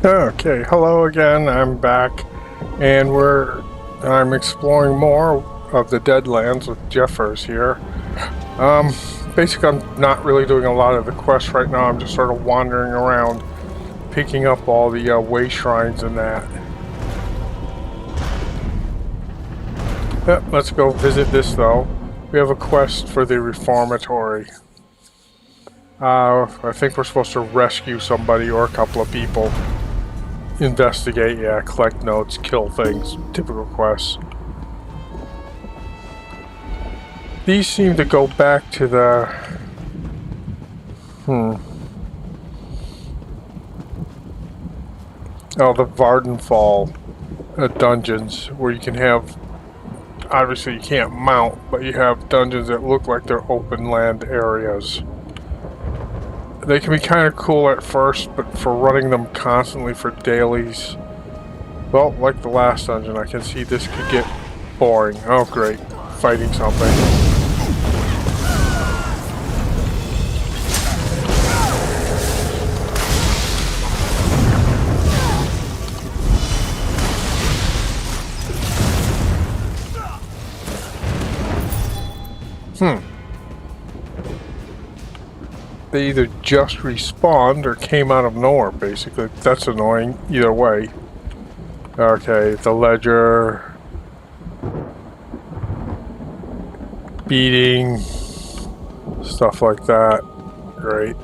Okay, hello again. I'm back, and I'm exploring more of the Deadlands with J'ffers here. Basically, I'm not really doing a lot of the quests right now. I'm just sort of wandering around, picking up all the way shrines and that. Let's go visit this though. We have a quest for the reformatory. I think we're supposed to rescue somebody or a couple of people. Investigate, yeah, collect notes, kill things, typical quests. These seem to go back to the... Oh, the Vardenfall dungeons, where you can have... Obviously you can't mount, but you have dungeons that look like they're open land areas. They can be kind of cool at first, but for running them constantly for dailies... Well, like the last dungeon, I can see this could get boring. Oh great, fighting something. They either just respawned or came out of nowhere, basically. That's annoying, either way. Okay, the ledger. Beating. Stuff like that. Great.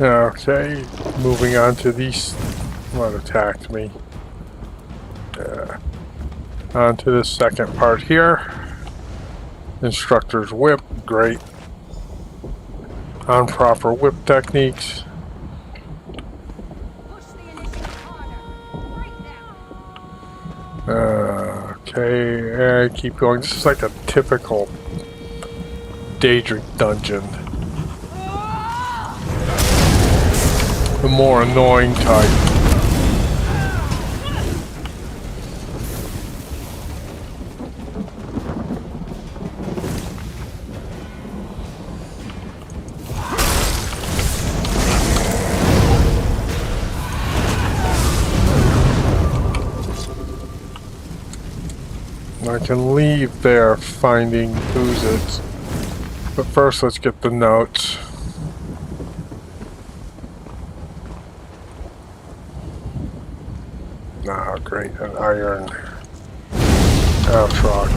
Okay, moving on to these. What attacked me? On to the second part here. Instructor's whip, great. On proper whip techniques. Okay, keep going. This is like a typical Daedric dungeon. The more annoying type. I can leave there finding oozes. But first let's get the notes. Ah, great, an iron truck.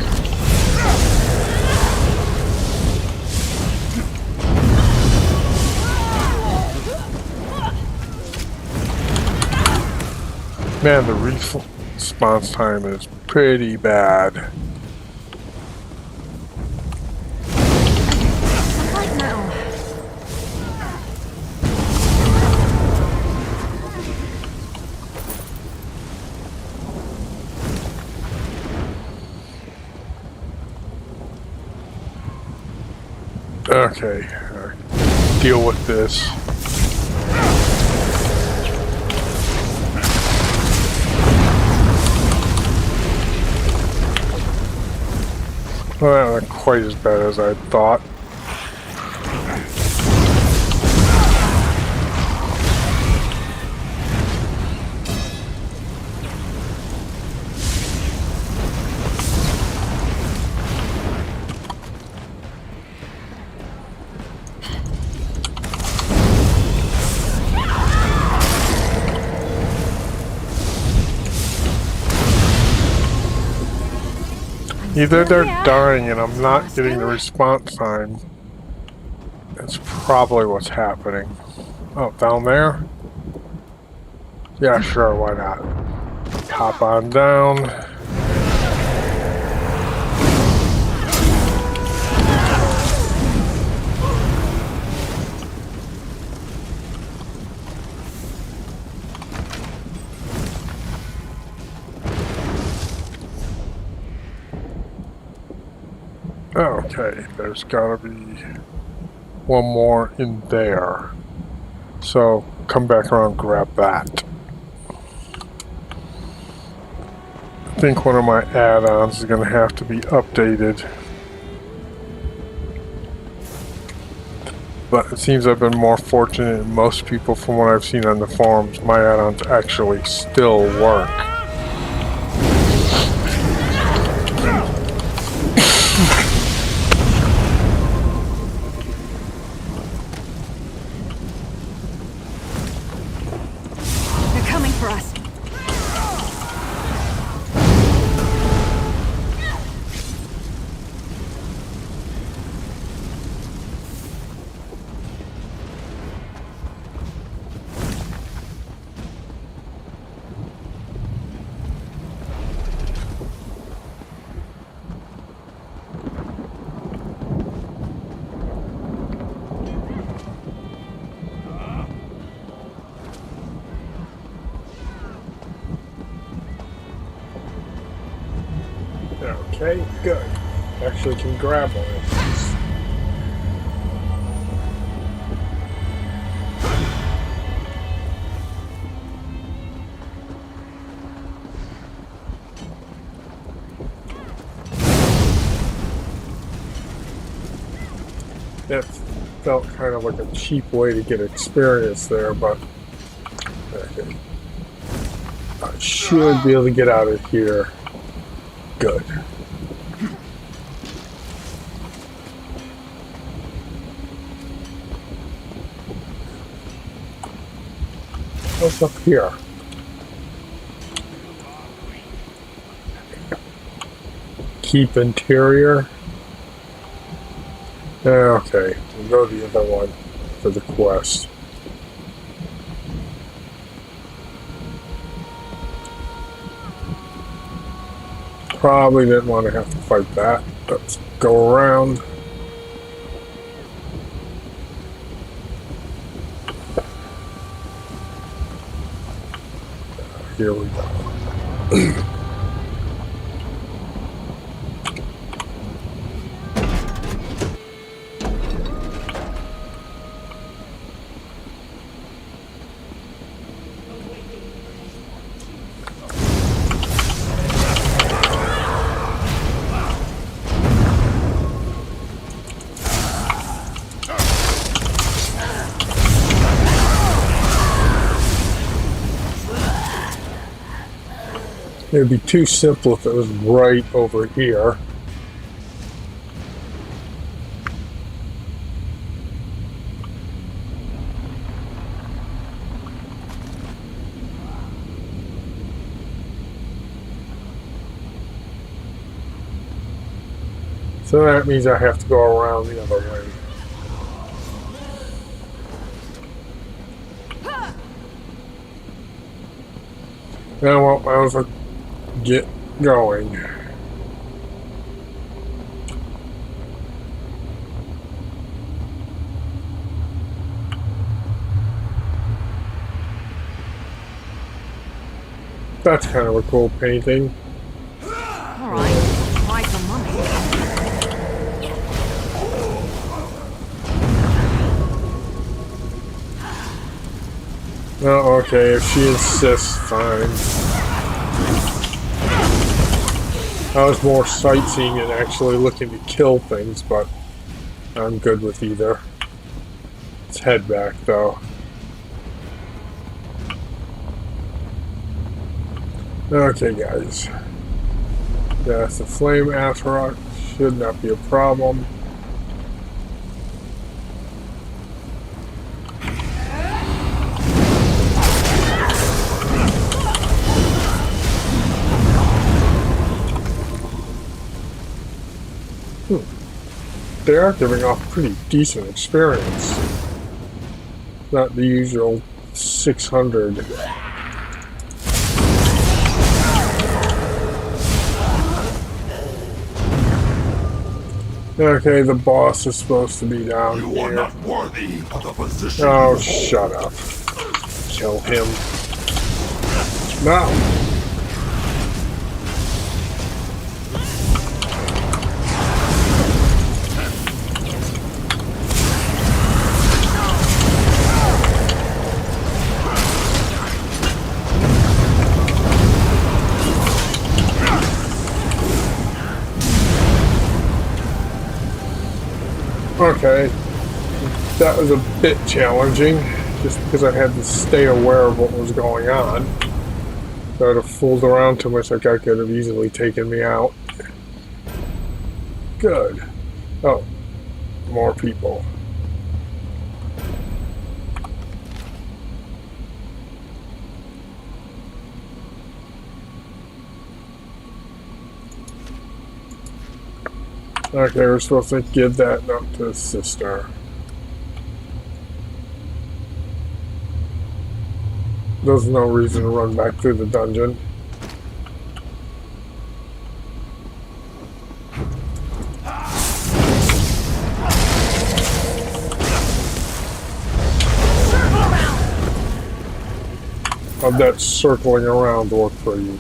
Man, the response time is pretty bad. Okay, deal with this. Well, not quite as bad as I thought. Either they're dying and I'm not getting the response time. That's probably what's happening. Oh, down there? Yeah, sure, why not? Hop on down. Okay, there's gotta be one more in there. So come back around and grab that. I think one of my add-ons is gonna have to be updated. But it seems I've been more fortunate than most people from what I've seen on the forums. My add-ons actually still work. They're coming for us. Okay, good. Actually can grab one of these. That felt kind of like a cheap way to get experience there, but okay. I should be able to get out of here. Good. What's up here? Keep interior. Okay, we'll go to the other one for the quest. Probably didn't want to have to fight that. Let's go around. Here we go. It would be too simple if it was right over here. So that means I have to go around the other way. Now, well, I was get going. That's kind of a cool painting. Alright, like the mummy. Oh, okay, if she insists, fine. I was more sightseeing and actually looking to kill things, but I'm good with either. Let's head back, though. Okay, guys. That's the flame asteroid. Should not be a problem. They are giving off pretty decent experience. Not the usual 600. Okay, the boss is supposed to be down here. You are not worthy of the position. Oh, shut up. Kill him. No! Okay. That was a bit challenging, just because I had to stay aware of what was going on. If I'd have fooled around too much, that guy could have easily taken me out. Good. Oh, more people. Okay, we're supposed to give that note to his sister. There's no reason to run back through the dungeon. How'd that circling around work for you?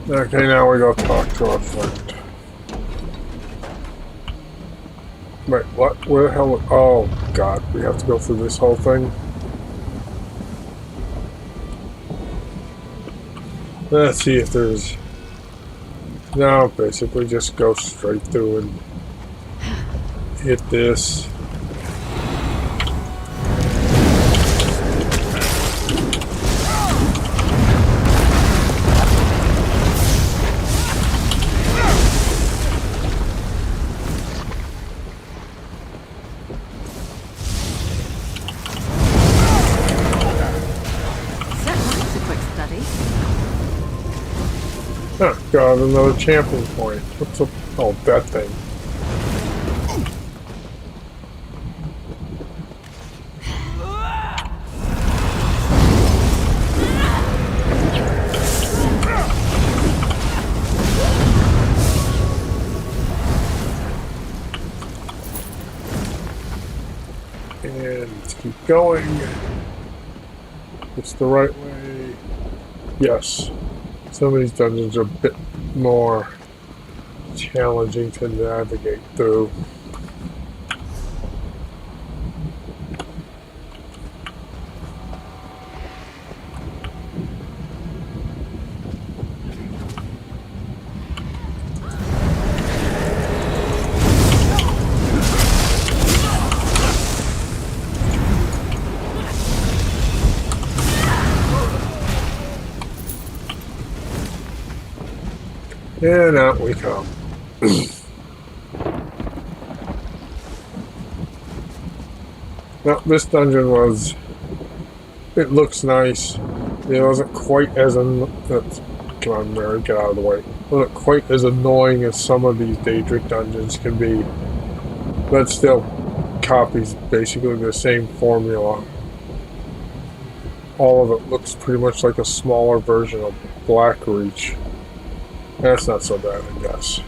Okay, now we go talk to our friend. Wait, what? Where the hell? Oh, God. We have to go through this whole thing? Let's see if there's... No, basically just go straight through and hit this. Huh, got another champion point. What's up? Oh, that thing. And let's keep going. It's the right way. Yes. Some of these dungeons are a bit more challenging to navigate through. And out we come. Well, this dungeon was... It looks nice. It wasn't quite as... Come on, Mary, get out of the way. It wasn't quite as annoying as some of these Daedric dungeons can be. But still copies basically the same formula. All of it looks pretty much like a smaller version of Blackreach. That's not so bad, I guess.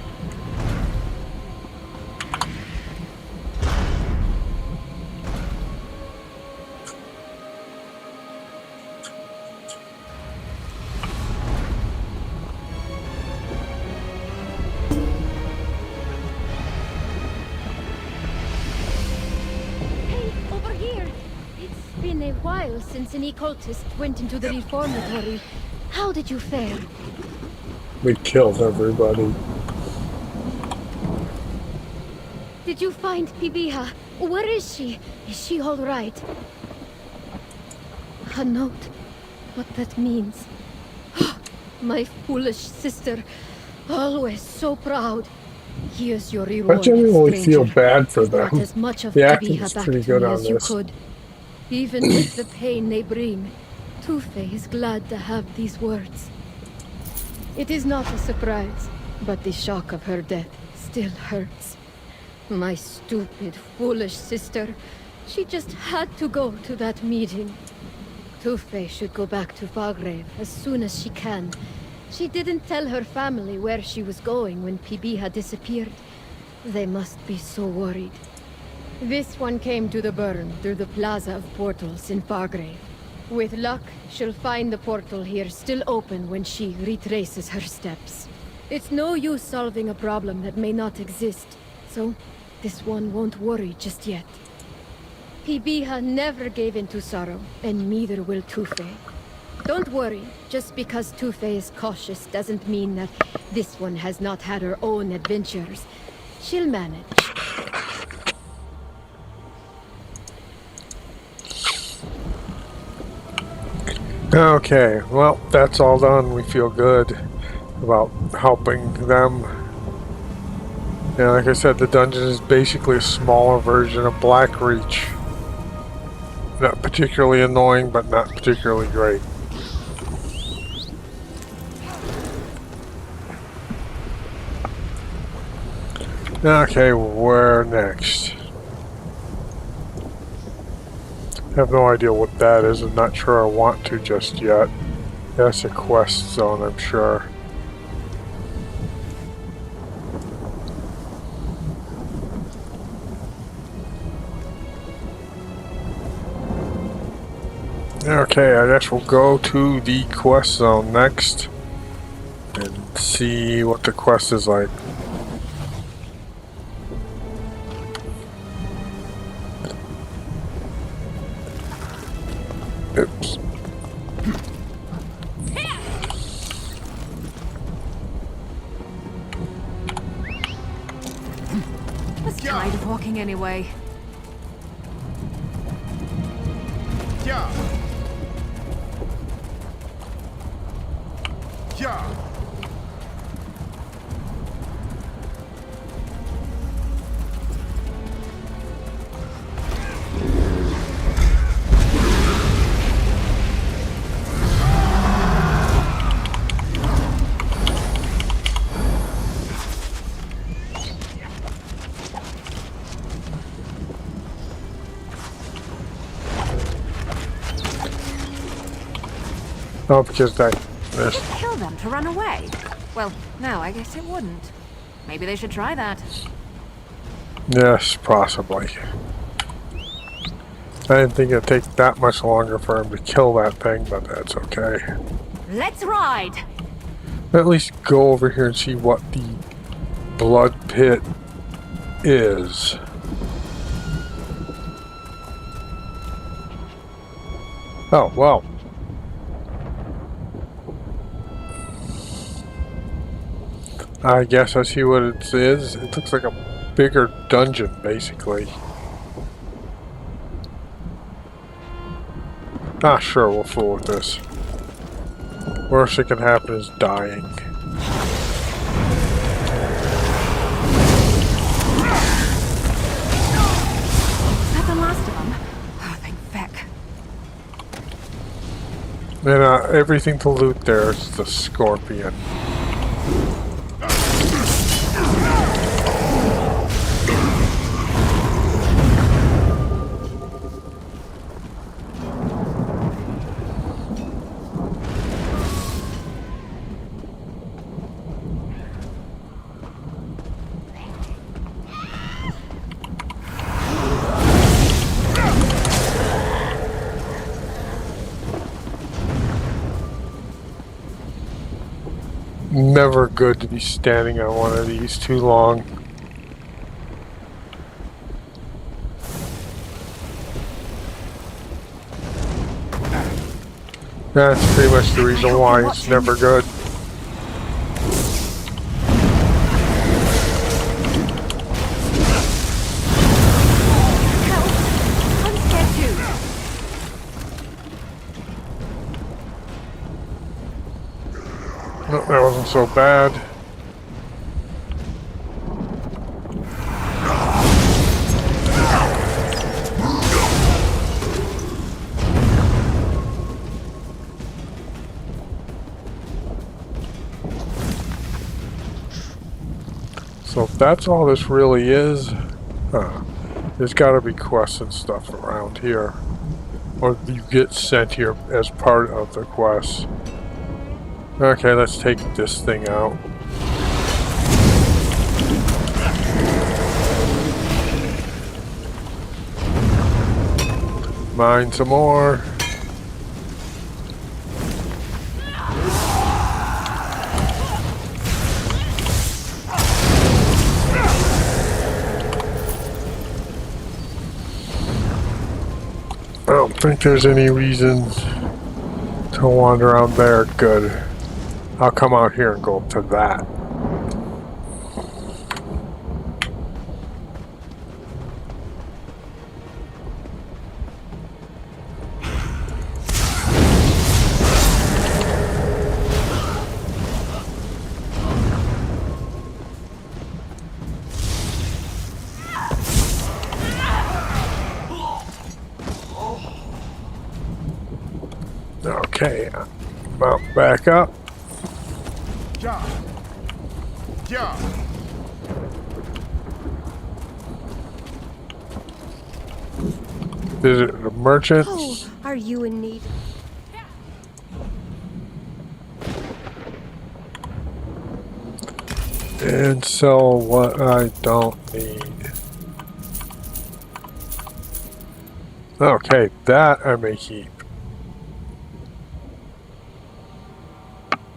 Hey, over here! It's been a while since an occultist went into the reformatory. How did you fare? We killed everybody. Did you find Pibiha? Where is she? Is she all right? A note. What that means. My foolish sister. Always so proud. Here's your reward, I genuinely feel stranger. bad for Brought them. as much of The acting Pibiha is back pretty to good me on as you this. could. Even with the pain they bring, Tufe is glad to have these words. It is not a surprise, but the shock of her death still hurts. My stupid, foolish sister. She just had to go to that meeting. Tufe should go back to Fargrave as soon as she can. She didn't tell her family where she was going when Pibiha disappeared. They must be so worried. This one came to the burn through the Plaza of Portals in Fargrave. With luck, she'll find the portal here still open when she retraces her steps. It's no use solving a problem that may not exist, so this one won't worry just yet. Pibiha never gave in to sorrow, and neither will Tufe. Don't worry. Just because Tufe is cautious doesn't mean that this one has not had her own adventures. She'll manage. Okay, well, that's all done. We feel good about helping them. Yeah, like I said, the dungeon is basically a smaller version of Blackreach. Not particularly annoying, but not particularly great. Okay, where next? I have no idea what that is. I'm not sure I want to just yet. That's a quest zone, I'm sure. Okay, I guess we'll go to the quest zone next and see what the quest is like. Oops. Was tired of walking anyway. Yeah. Yeah. Oh, because I missed. Just kill them to run away. Well, no, I guess it wouldn't. Maybe they should try that. Yes, possibly. I didn't think it'd take that much longer for him to kill that thing, but that's okay. Let's ride! At least go over here and see what the blood pit is. Oh, well. I guess I see what it is. It looks like a bigger dungeon, basically. Ah, sure, we'll fool with this. Worst that can happen is dying. Is that the last of them? Oh, thank feck. And everything to loot there is the scorpion. Never good to be standing on one of these too long. That's pretty much the reason why it's never good. I'm scared too. No, that wasn't so bad. So if that's all this really is, there's got to be quests and stuff around here. Or you get sent here as part of the quest. Okay, let's take this thing out. Mine some more. I don't think there's any reason to To wander around there, good. I'll come out here and go to that. Okay, mount back up. Yeah. Visit the merchant. Oh, are you in need? And sell what I don't need. Okay, that I may keep.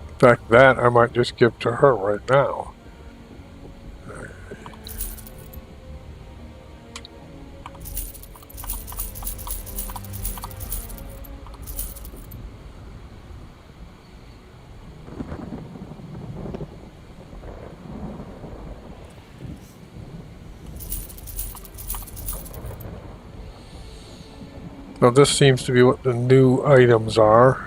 In fact, that I might just give to her right now. So this seems to be what the new items are.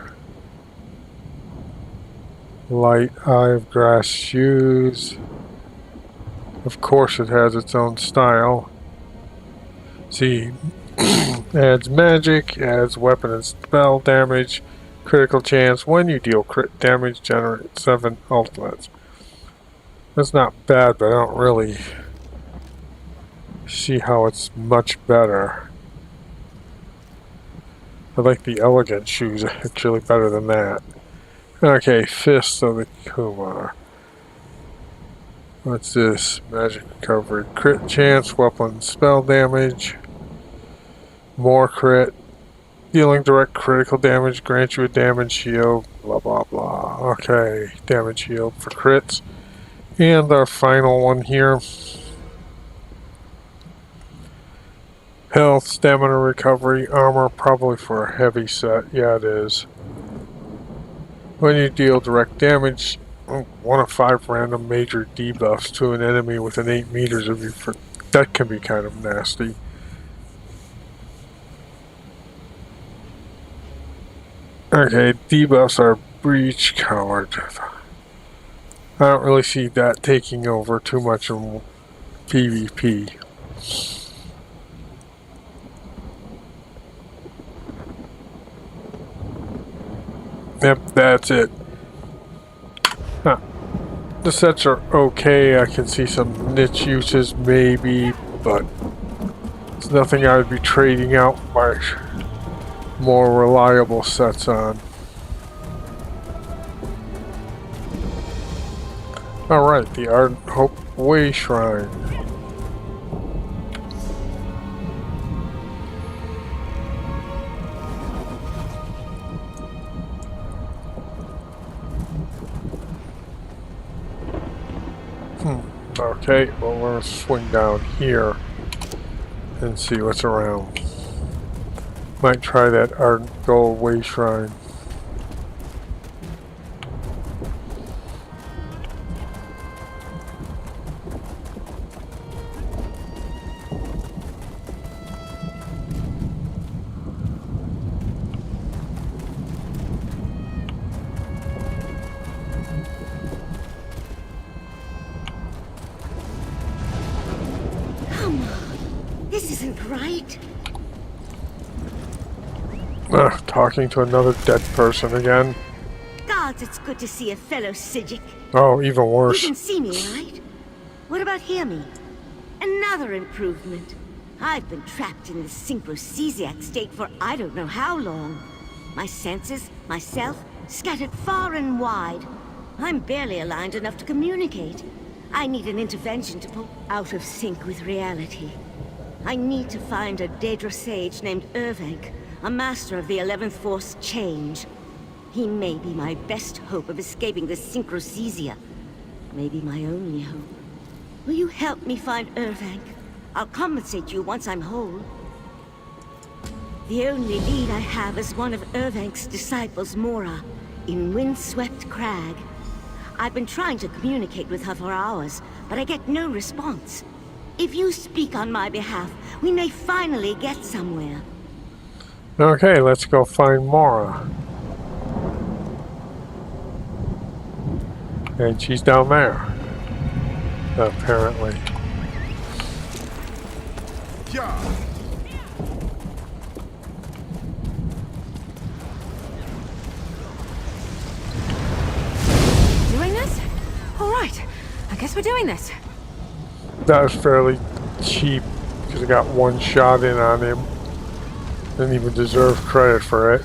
Light hive grass shoes. Of course it has its own style. See, adds magic, adds weapon and spell damage, critical chance. When you deal crit damage, generate 7 ultimates. That's not bad, but I don't really see how it's much better. I like the elegant shoes actually better than that. Okay, Fists of the Kumar. What's this? Magic recovery. Crit chance, weapon spell damage. More crit. Dealing direct critical damage, grants you a damage shield. Blah blah blah. Okay, damage shield for crits. And our final one here. Health, stamina recovery, armor, probably for a heavy set. Yeah, it is. When you deal direct damage, 1 of 5 random major debuffs to an enemy within 8 meters of you. That can be kind of nasty. Okay, debuffs are breach, coward. I don't really see that taking over too much of PvP. Yep, that's it. Huh. The sets are okay. I can see some niche uses maybe, but it's nothing I would be trading out my more reliable sets on. Alright, the Ardent Hope Way Shrine. Okay, well we're gonna swing down here and see what's around. Might try that Ardent Gold Way Shrine. Talking to another dead person again. Gods, it's good to see a fellow Sijic. Oh, even worse. You can see me, right? What about hear me? Another improvement. I've been trapped in this synchrocesiac state for I don't know how long. My senses, myself, scattered far and wide. I'm barely aligned enough to communicate. I need an intervention to pull out of sync with reality. I need to find a Daedra sage named Urvank, a master of the 11th Force Change. He may be my best hope of escaping this syncrocesia. Maybe my only hope. Will you help me find Urvank? I'll compensate you once I'm whole. The only lead I have is one of Irvank's disciples, Mora, in Windswept Crag. I've been trying to communicate with her for hours, but I get no response. If you speak on my behalf, we may finally get somewhere. Okay, let's go find Mora. And she's down there, apparently. Yeah. Doing this? All right. I guess we're doing this. That was fairly cheap because I got one shot in on him. Didn't even deserve credit for it.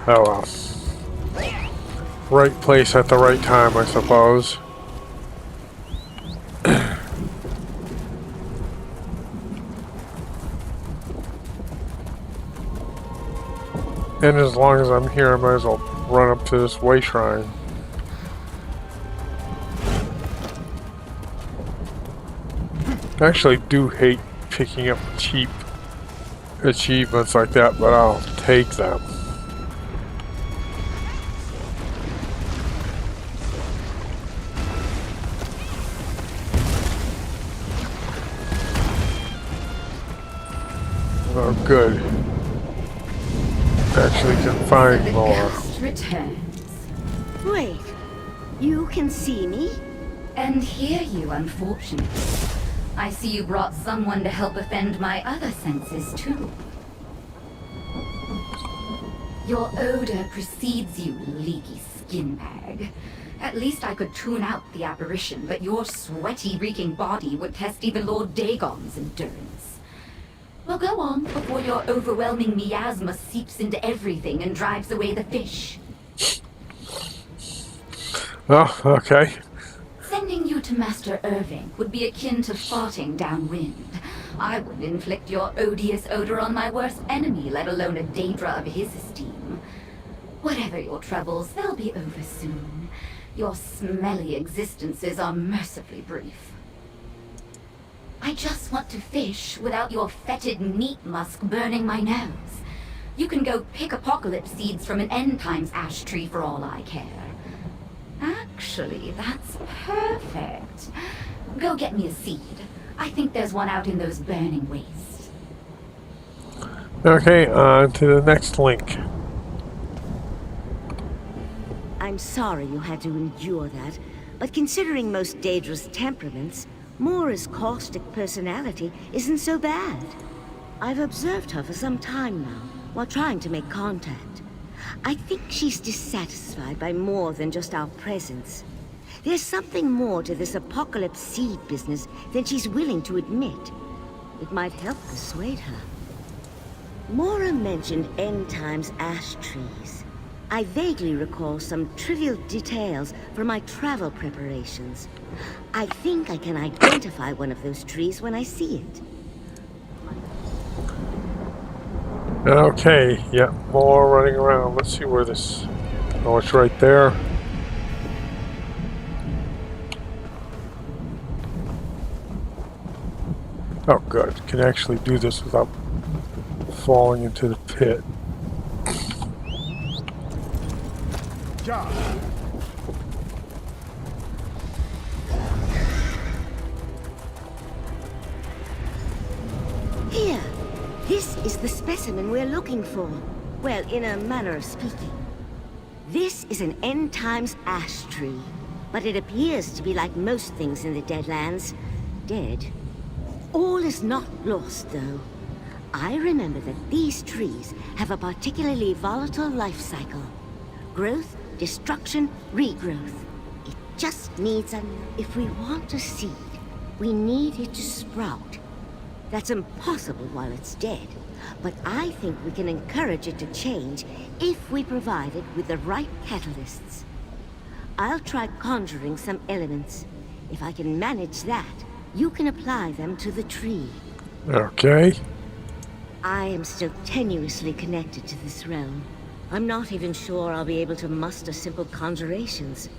Oh well. Right place at the right time, I suppose. And as long as I'm here, I might as well run up to this way shrine. I actually do hate picking up cheap achievements like that, but I'll take them. Oh, good. Actually can find The more. ghost returns. Wait, you can see me? And hear you, unfortunately. I see you brought someone to help offend my other senses, too. Your odor precedes you, leaky skin bag. At least I could tune out the apparition, but your sweaty, reeking body would test even Lord Dagon's endurance. Well, go on before your overwhelming miasma seeps into everything and drives away the fish. Oh, okay. Sending you to Master Irving would be akin to farting downwind. I would inflict your odious odor on my worst enemy, let alone a Daedra of his esteem. Whatever your troubles, they'll be over soon. Your smelly existences are mercifully brief. I just want to fish without your fetid meat musk burning my nose. You can go pick apocalypse seeds from an end times ash tree for all I care. Actually, that's perfect. Go get me a seed. I think there's one out in those burning wastes. Okay, on to the next link. I'm sorry you had to endure that, but considering most Daedra's temperaments, Mora's caustic personality isn't so bad. I've observed her for some time now, while trying to make contact. I think she's dissatisfied by more than just our presence. There's something more to this apocalypse seed business than she's willing to admit. It might help persuade her. Mora mentioned end times ash trees. I vaguely recall some trivial details from my travel preparations. I think I can identify one of those trees when I see it. Okay, yeah, more running around. Let's see where this... Oh, it's right there. Oh, good. Can actually do this without falling into the pit. Yeah. Here! This is the specimen we're looking for. Well, in a manner of speaking. This is an end times ash tree, but it appears to be like most things in the Deadlands. Dead. All is not lost, though. I remember that these trees have a particularly volatile life cycle. Growth, destruction, regrowth. It just needs a... If we want a seed, we need it to sprout. That's impossible while it's dead, but I think we can encourage it to change if we provide it with the right catalysts. I'll try conjuring some elements. If I can manage that, you can apply them to the tree. Okay. I am still tenuously connected to this realm. I'm not even sure I'll be able to muster simple conjurations.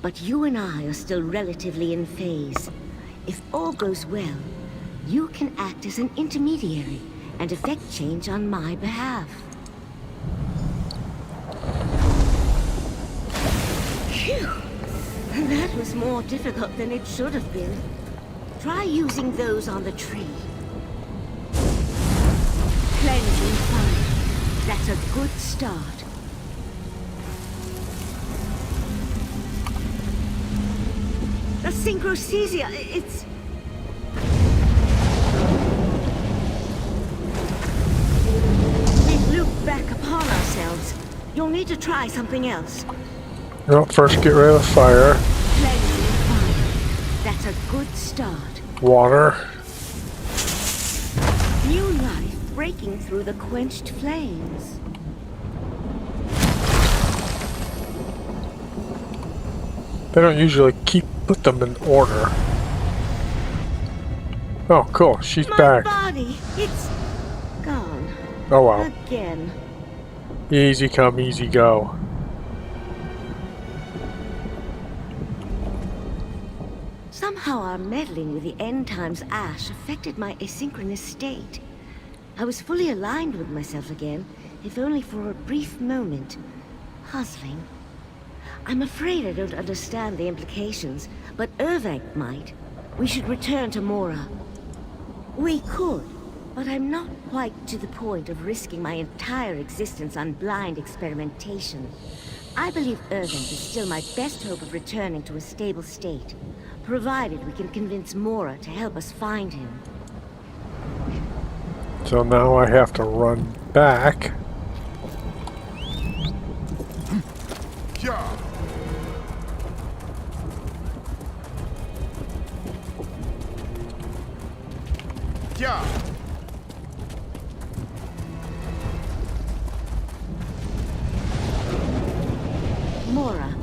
But you and I are still relatively in phase. If all goes well, you can act as an intermediary and effect change on my behalf. Phew! That was more difficult than it should have been. Try using those on the tree. Cleansing fire. That's a good start. The synchrocesia, it's... We've looped back upon ourselves. You'll need to try something else. Well, first get rid of the fire. Cleansing fire. That's a good start. Water. New life breaking through the quenched flames. They don't usually put them in order. Oh, cool. She's My back. body, it's gone. Oh, wow. Again. Easy come, easy go. Somehow our meddling with the end times ash affected my asynchronous state. I was fully aligned with myself again, if only for a brief moment. Puzzling. I'm afraid I don't understand the implications, but Irving might. We should return to Mora. We could, but I'm not quite to the point of risking my entire existence on blind experimentation. I believe Irving is still my best hope of returning to a stable state, provided we can convince Mora to help us find him. So now I have to run back. Yeah. Yeah. Mora,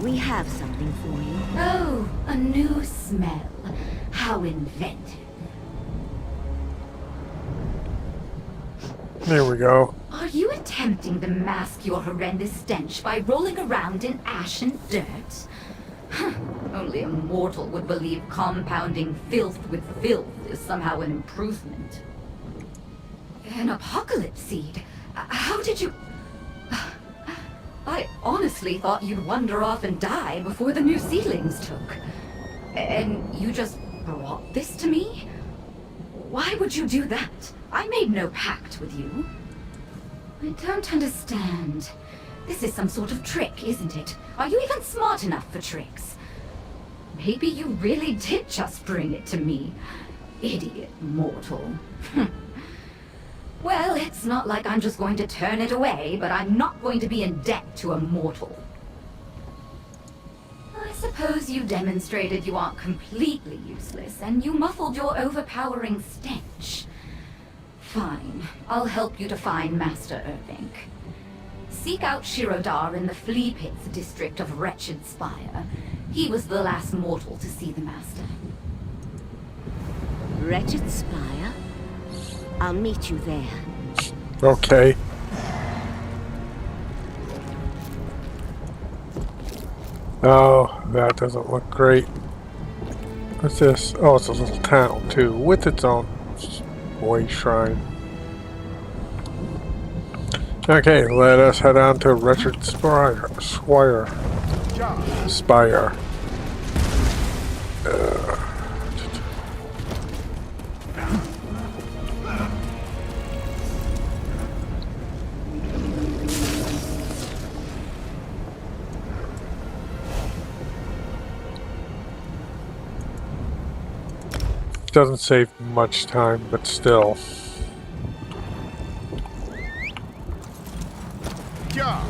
we have something for you. Oh, a new smell. How inventive. There we go. Are you attempting to mask your horrendous stench by rolling around in ash and dirt? Huh. Only a mortal would believe compounding filth with filth is somehow an improvement. An apocalypse seed? How did you... I honestly thought you'd wander off and die before the new seedlings took. And you just brought this to me? Why would you do that? I made no pact with you. I don't understand. This is some sort of trick, isn't it? Are you even smart enough for tricks? Maybe you really did just bring it to me. Idiot mortal. Well, it's not like I'm just going to turn it away, but I'm not going to be in debt to a mortal. I suppose you demonstrated you aren't completely useless, and you muffled your overpowering stench. Fine. I'll help you to find Master Irving. Seek out Shirodar in the Flea Pits district of Wretched Spire. He was the last mortal to see the Master. Wretched Spire? I'll meet you there. Okay. Oh, that doesn't look great. What's this? Oh, it's a little town, too, with its own boy shrine. Okay, let us head on to Wretched Spire. Spire. Doesn't save much time, but still. Yeah.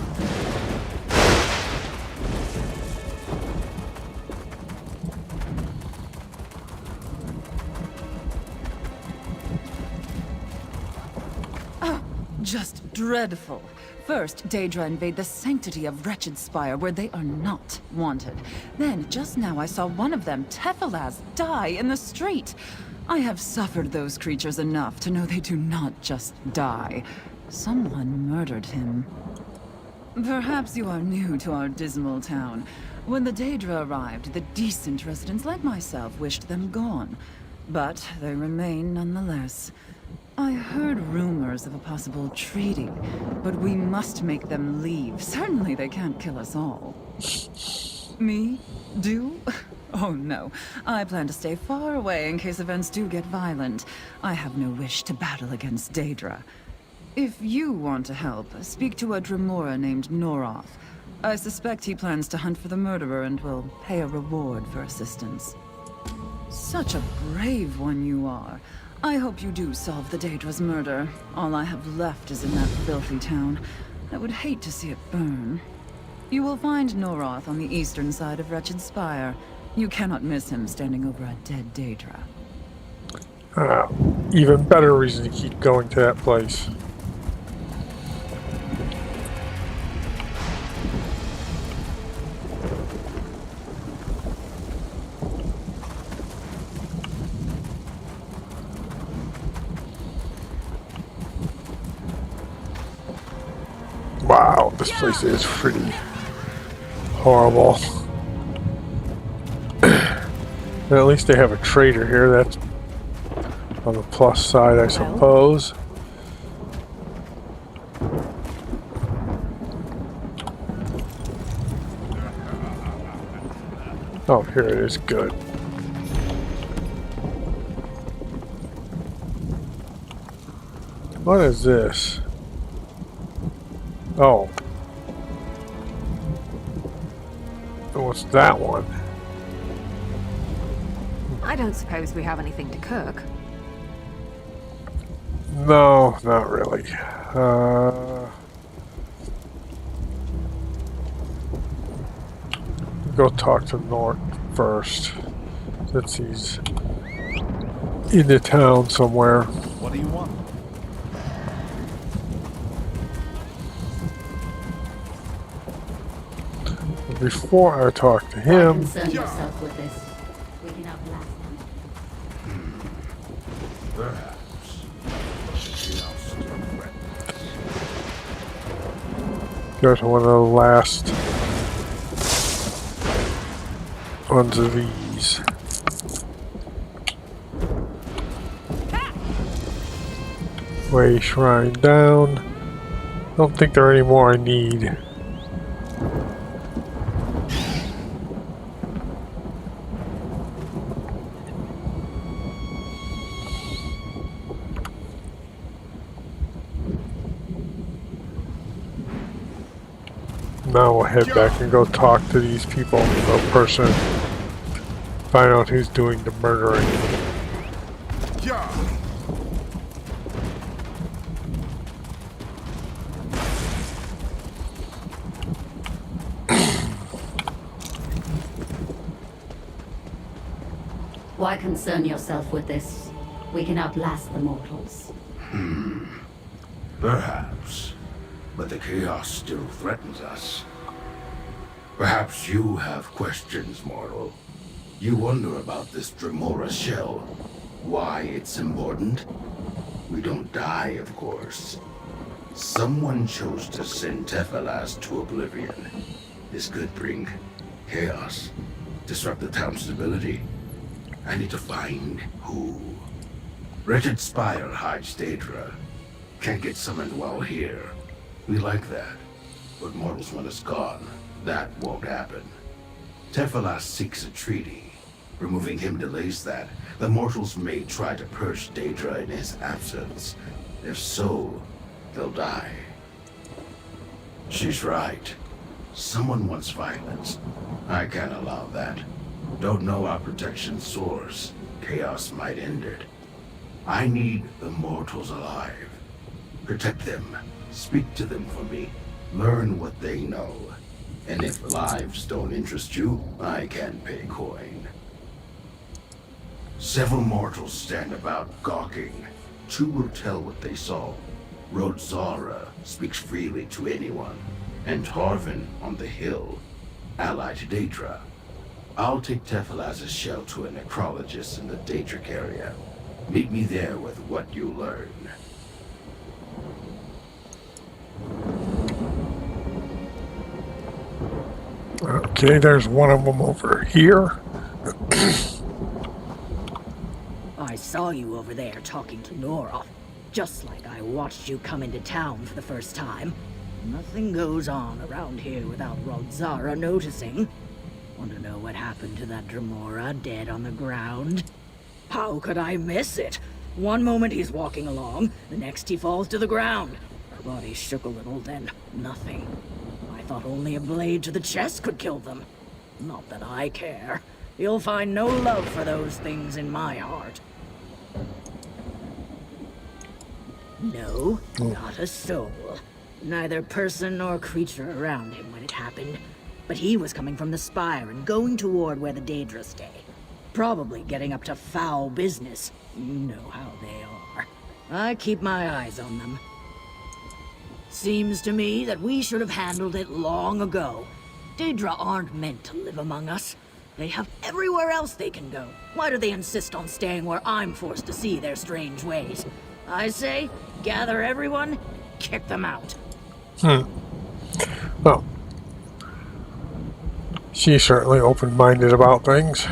Just dreadful. First, Daedra invade the sanctity of Wretched Spire where they are not wanted. Then, just now I saw one of them, Tephalaz, die in the street. I have suffered those creatures enough to know they do not just die. Someone murdered him. Perhaps you are new to our dismal town. When the Daedra arrived, the decent residents like myself wished them gone. But they remain nonetheless. I heard rumors of a possible treaty, but we must make them leave. Certainly they can't kill us all. Me? Do? Oh no. I plan to stay far away in case events do get violent. I have no wish to battle against Daedra. If you want to help, speak to a Dremora named Noroth. I suspect he plans to hunt for the murderer and will pay a reward for assistance. Such a brave one you are. I hope you do solve the Daedra's murder. All I have left is in that filthy town. I would hate to see it burn. You will find Noroth on the eastern side of Wretched Spire. You cannot miss him standing over a dead Daedra. Even better reason to keep going to that place. Wow, this place is pretty horrible. At least they have a trader here. That's on the plus side, I suppose. Oh, here it is. Good. What is this? Oh. What's that one? I don't suppose we have anything to cook. No, not really. Go talk to Nort first, since he's in the town somewhere. What do you want? Before I talk to Why him, concern yourself with this? We can outlast them. Perhaps. there's one of the last ones of these. Way shrine down. Don't think there are any more I need. Now we'll head back and go talk to these people in person. Find out who's doing the murdering. Yeah. Why concern yourself with this? We can outlast the mortals. Perhaps. But the chaos still threatens us. Perhaps you have questions, mortal. You wonder about this Dremora shell. Why it's important? We don't die, of course. Someone chose to send Tephalas to oblivion. This could bring chaos, disrupt the town's stability. I need to find who. Wretched Spire hides Daedra. Can't get summoned while here. We like that. But mortals want us gone. That won't happen. Tephalas seeks a treaty. Removing him delays that. The mortals may try to purge Daedra in his absence. If so, they'll die. She's right. Someone wants violence. I can't allow that. Don't know our protection source. Chaos might end it. I need the mortals alive. Protect them. Speak to them for me. Learn what they know. And if lives don't interest you, I can pay coin. Several mortals stand about gawking. 2 will tell what they saw. Rodzara speaks freely to anyone. And Tarvin on the hill, allied to Daedra. I'll take Tephalas' shell to a necrologist in the Daedric area. Meet me there with what you learn. Okay, there's one of them over here. I saw you over there talking to Noroth. Just like I watched you come into town for the first time. Nothing goes on around here without Rodzara noticing. Want to know what happened to that Dremora dead on the ground? How could I miss it? One moment he's walking along, the next he falls to the ground. Her body shook a little, then nothing. I thought only a blade to the chest could kill them. Not that I care. You'll find no love for those things in my heart. No, not a soul. Neither person nor creature around him when it happened. But he was coming from the spire and going toward where the Daedra stay. Probably getting up to foul business. You know how they are. I keep my eyes on them. Seems to me that we should have handled it long ago. Daedra aren't meant to live among us. They have everywhere else they can go. Why do they insist on staying where I'm forced to see their strange ways? I say, gather everyone, kick them out. Well, she's certainly open-minded about things.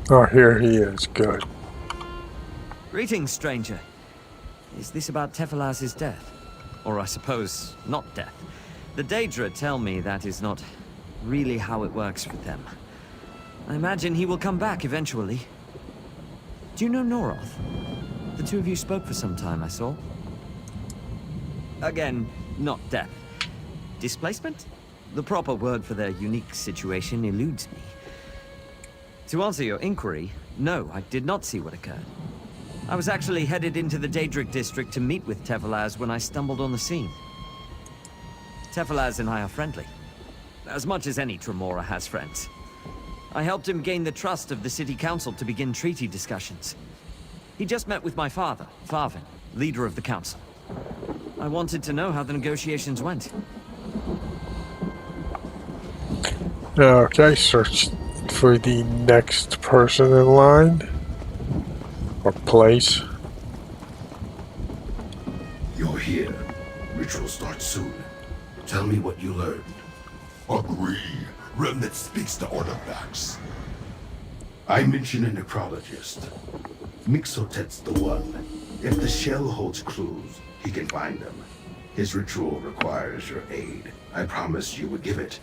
Oh, here he is. Good. Greetings, stranger. Is this about Tephalaz's death? Or I suppose, not death. The Daedra tell me that is not really how it works with them. I imagine he will come back eventually. Do you know Noroth? The two of you spoke for some time, I saw. Again, not death. Displacement? The proper word for their unique situation eludes me. To answer your inquiry, no, I did not see what occurred. I was actually headed into the Daedric district to meet with Tephalaz when I stumbled on the scene. Tephalaz and I are friendly. As much as any Dremora has friends. I helped him gain the trust of the city council to begin treaty discussions. He just met with my father, Farvin, leader of the council. I wanted to know how the negotiations went. Okay, search for the next person in line. Or place. You're here. Ritual starts soon. Tell me what you learned. Agree. Remnant speaks to artifacts. I mentioned a necrologist. Mixotet's the one. If the shell holds clues, he can find them. His ritual requires your aid. I promised you would give it.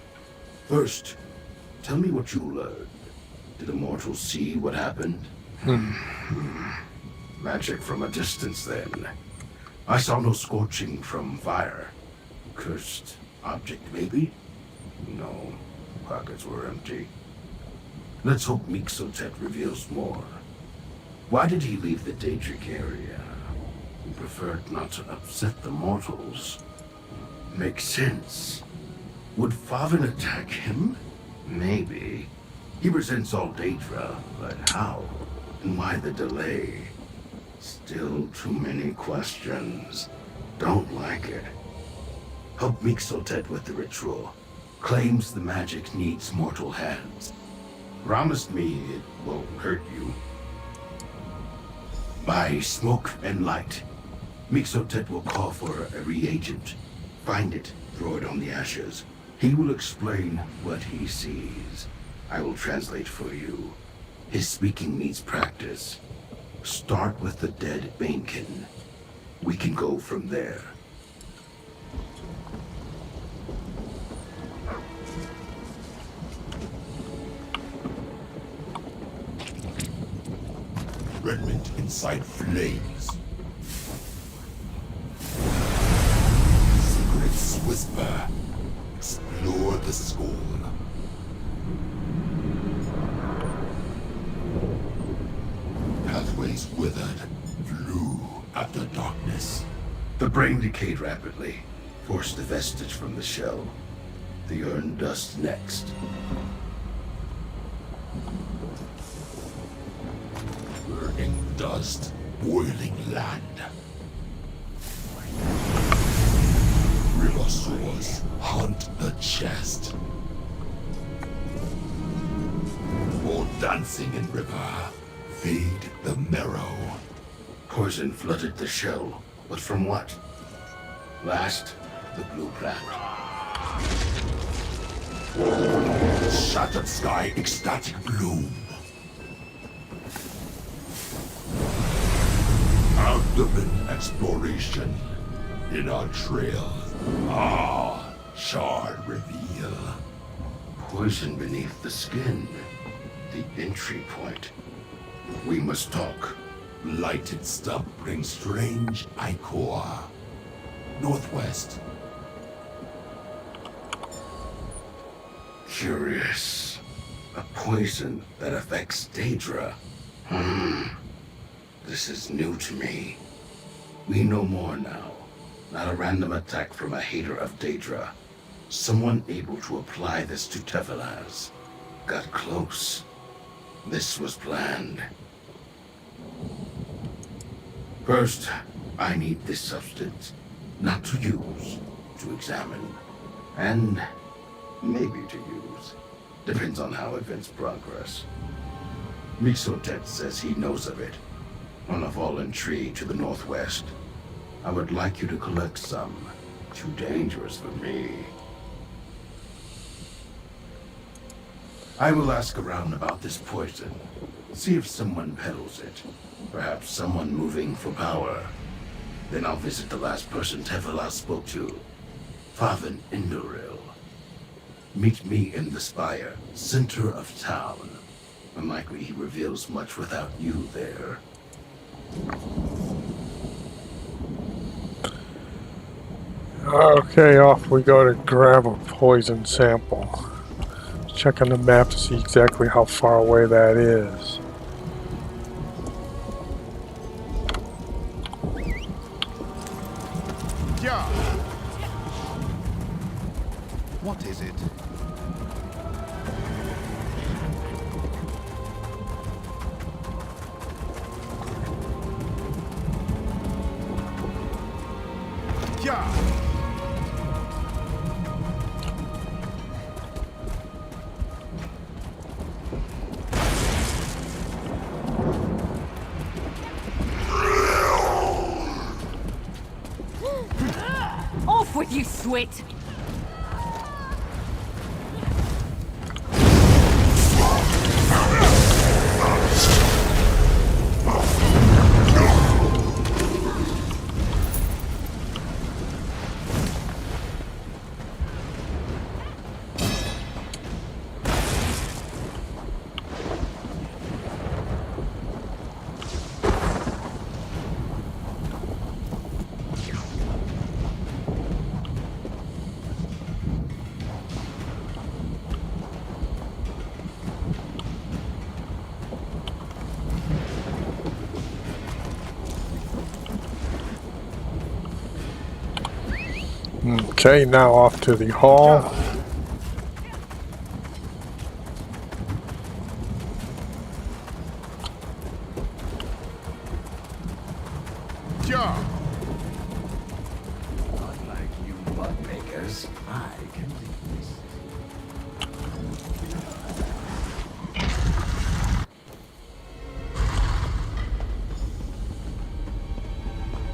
First, tell me what you learned. Did the mortals see what happened? Magic from a distance, then. I saw no scorching from fire. Cursed object, maybe? No. Pockets were empty. Let's hope Mixotet reveals more. Why did he leave the Daedric area? He preferred not to upset the mortals. Makes sense. Would Farvin attack him? Maybe. He resents all Daedra, but how? And why the delay? Still too many questions. Don't like it. Help Mixotet with the ritual. Claims the magic needs mortal hands. Promised me it won't hurt you. By smoke and light, Mixotet will call for a reagent. Find it, throw it on the ashes. He will explain what he sees. I will translate for you. His speaking needs practice. Start with the dead Banekin. We can go from there. Remnant inside flames. Secrets whisper. Explore the school. Pathways withered, flew after darkness. The brain decayed rapidly. Forced the vestige from the shell. The urn dust next. Burning dust, boiling land. River sores hunt the chest. More dancing in river, fade the marrow. Poison flooded the shell, but from what? Last, the blue plant. Shattered sky, ecstatic bloom. Abdomen exploration. In our trail. Shard reveal. Poison beneath the skin. The entry point. We must talk. Lighted stub brings strange ichor. Northwest. Curious. A poison that affects Daedra. This is new to me. We know more now. Not a random attack from a hater of Daedra. Someone able to apply this to Tefilaz. Got close. This was planned. First, I need this substance. Not to use, to examine. And maybe to use. Depends on how events progress. Mixotet says he knows of it. On a fallen tree to the northwest. I would like you to collect some. Too dangerous for me. I will ask around about this poison. See if someone peddles it. Perhaps someone moving for power. Then I'll visit the last person Tefilaz spoke to. Faven Indoril. Meet me in the spire, center of town. Unlikely he reveals much without you there. Okay, off we go to grab a poison sample. Check on the map to see exactly how far away that is. Yeah. What is it? Yeah. Off with you, Swit! Okay, now off to the hall. Yeah. Unlike you mud makers, I can lead this.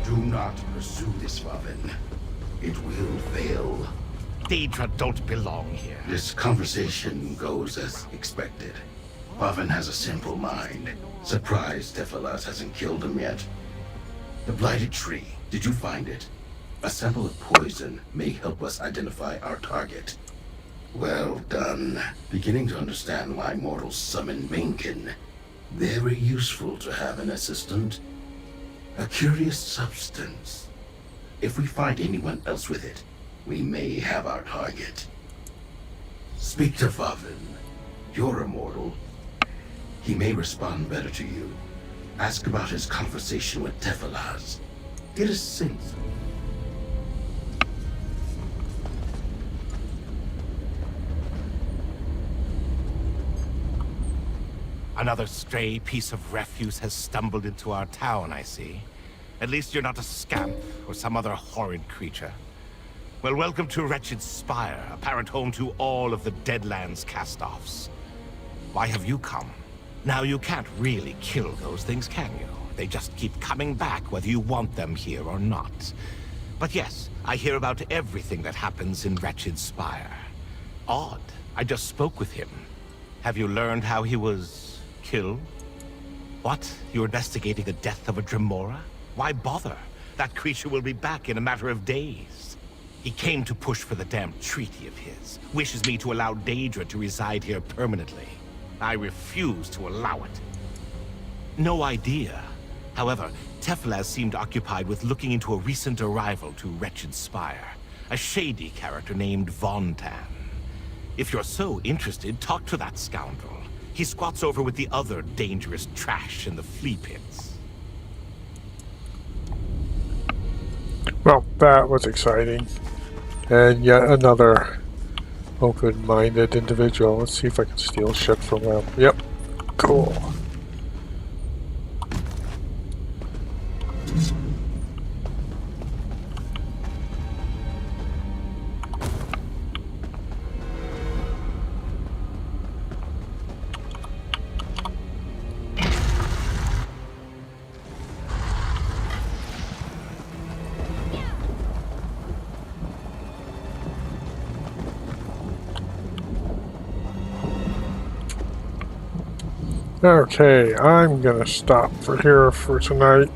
Do not pursue this, Faven. It will fail. Daedra don't belong here. This conversation goes as expected. Faven has a simple mind. Surprised Tefilaz hasn't killed him yet. The blighted tree, did you find it? A sample of poison may help us identify our target. Well done. Beginning to understand why mortals summon Mainkin. Very useful to have an assistant. A curious substance. If we find anyone else with it, we may have our target. Speak to Faven. You're immortal. He may respond better to you. Ask about his conversation with Tefilaz. Get a sense. Another stray piece of refuse has stumbled into our town, I see. At least you're not a scamp or some other horrid creature. Well, welcome to Wretched Spire, apparent home to all of the Deadlands cast-offs. Why have you come? Now, you can't really kill those things, can you? They just keep coming back whether you want them here or not. But yes, I hear about everything that happens in Wretched Spire. Odd. I just spoke with him. Have you learned how he was killed? What? You're investigating the death of a Dremora? Why bother? That creature will be back in a matter of days. He came to push for the damn treaty of his. Wishes me to allow Daedra to reside here permanently. I refuse to allow it. No idea. However, Teflaz seemed occupied with looking into a recent arrival to Wretched Spire. A shady character named Vontan. If you're so interested, talk to that scoundrel. He squats over with the other dangerous trash in the flea pits. Well, that was exciting. And yet another open-minded individual. Let's see if I can steal shit from them. Yep. Cool. Okay, I'm gonna stop for here for tonight,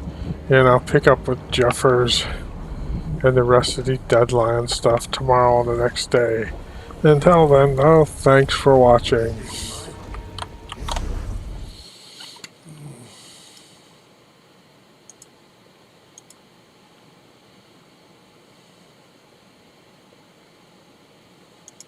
and I'll pick up with J'ffers and the rest of the Deadlands stuff tomorrow or the next day. Until then, though, thanks for watching.